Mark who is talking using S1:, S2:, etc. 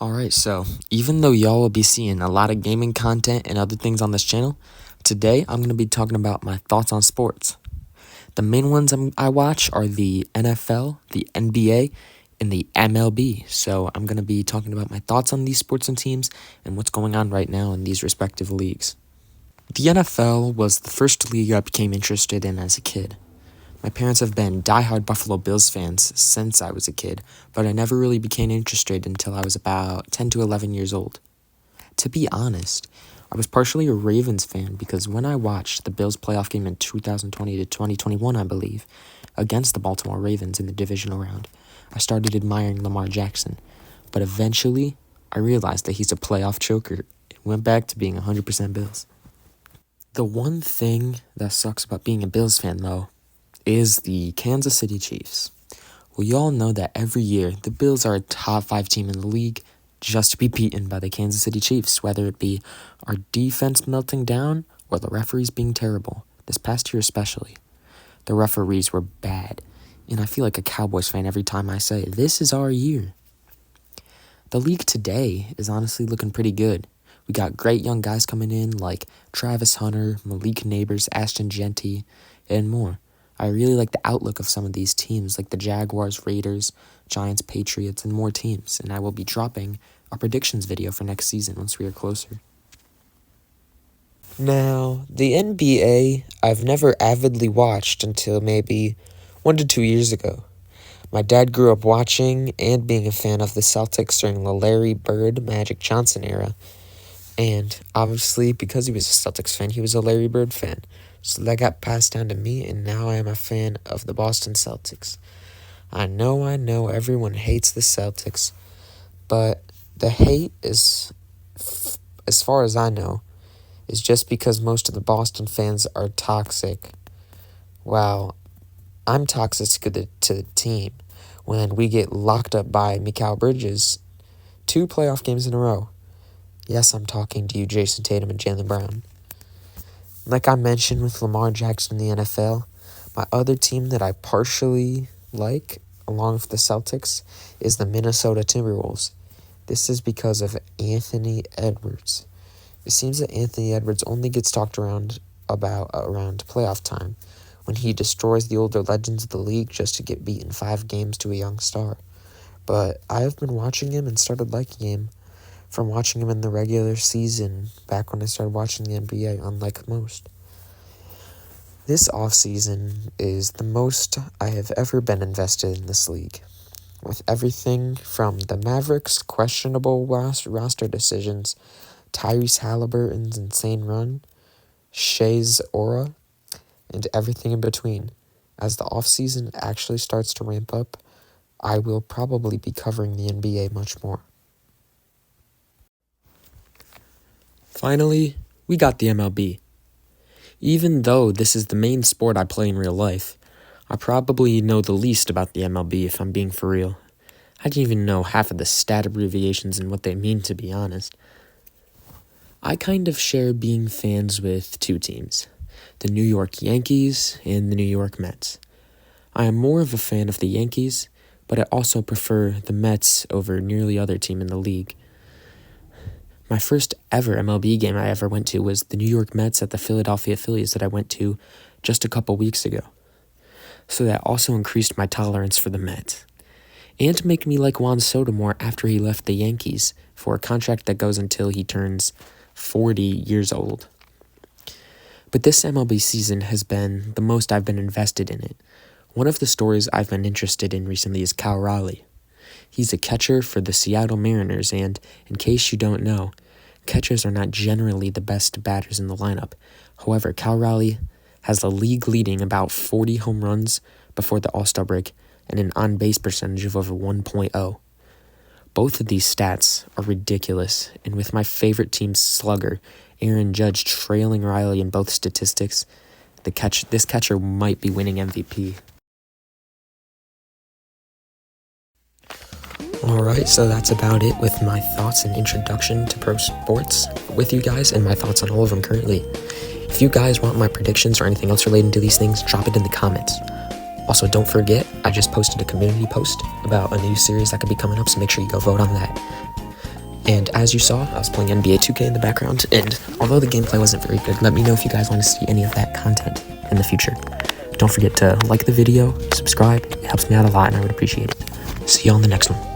S1: Alright, so even though y'all will be seeing a lot of gaming content and other things on this channel, today I'm going to be talking about my thoughts on sports. The main ones I watch are the NFL, the NBA, and the MLB. So I'm going to be talking about my thoughts on these sports and teams and what's going on right now in these respective leagues. The NFL was the first league I became interested in as a kid. My parents have been diehard Buffalo Bills fans since I was a kid, but I never really became interested until I was about 10 to 11 years old. To be honest, I was partially a Ravens fan because when I watched the Bills playoff game in 2020 to 2021, I believe, against the Baltimore Ravens in the divisional round, I started admiring Lamar Jackson. But eventually, I realized that he's a playoff choker and went back to being 100% Bills. The one thing that sucks about being a Bills fan, though, is the Kansas City Chiefs. Well, you all know that every year, the Bills are a top 5 team in the league just to be beaten by the Kansas City Chiefs, whether it be our defense melting down or the referees being terrible. This past year especially, the referees were bad, and I feel like a Cowboys fan every time I say, this is our year. The league today is honestly looking pretty good. We got great young guys coming in like Travis Hunter, Malik Neighbors, Ashton Genty, and more. I really like the outlook of some of these teams like the Jaguars, Raiders, Giants, Patriots, and more teams, and I will be dropping our predictions video for next season once we are closer. Now, the NBA I've never avidly watched until maybe 1 to 2 years ago. My dad grew up watching and being a fan of the Celtics during the Larry Bird, Magic Johnson era. And obviously, because he was a Celtics fan, he was a Larry Bird fan. So that got passed down to me, and now I am a fan of the Boston Celtics. I know everyone hates the Celtics, but the hate is, as far as I know, is just because most of the Boston fans are toxic. Well, I'm toxic to the team when we get locked up by Mikal Bridges 2 playoff games in a row. Yes, I'm talking to you, Jason Tatum and Jaylen Brown. Like I mentioned with Lamar Jackson in the NFL, my other team that I partially like, along with the Celtics, is the Minnesota Timberwolves. This is because of Anthony Edwards. It seems that Anthony Edwards only gets talked around playoff time, when he destroys the older legends of the league just to get beaten 5 games to a young star. But I have been watching him and started liking him from watching him in the regular season back when I started watching the NBA, unlike most. This offseason is the most I have ever been invested in this league, with everything from the Mavericks' questionable roster decisions, Tyrese Halliburton's insane run, Shai's aura, and everything in between. As the offseason actually starts to ramp up, I will probably be covering the NBA much more. Finally, we got the MLB. Even though this is the main sport I play in real life, I probably know the least about the MLB if I'm being for real. I didn't even know half of the stat abbreviations and what they mean, to be honest. I kind of share being fans with 2 teams, the New York Yankees and the New York Mets. I am more of a fan of the Yankees, but I also prefer the Mets over nearly other team in the league. My first ever MLB game I ever went to was the New York Mets at the Philadelphia Phillies that I went to just a couple weeks ago. So that also increased my tolerance for the Mets. And make me like Juan Soto more after he left the Yankees for a contract that goes until he turns 40 years old. But this MLB season has been the most I've been invested in it. One of the stories I've been interested in recently is Cal Raleigh. He's a catcher for the Seattle Mariners, and in case you don't know, catchers are not generally the best batters in the lineup. However, Cal Raleigh has the league leading about 40 home runs before the All-Star break and an on-base percentage of over 1.0. Both of these stats are ridiculous, and with my favorite team's slugger, Aaron Judge, trailing Riley in both statistics, this catcher might be winning MVP. Alright, so that's about it with my thoughts and introduction to pro sports with you guys and my thoughts on all of them currently. If you guys want my predictions or anything else relating to these things, drop it in the comments. Also, don't forget, I just posted a community post about a new series that could be coming up, so make sure you go vote on that. And as you saw, I was playing NBA 2K in the background, and although the gameplay wasn't very good, let me know if you guys want to see any of that content in the future. Don't forget to like the video, subscribe, it helps me out a lot and I would appreciate it. See you on the next one.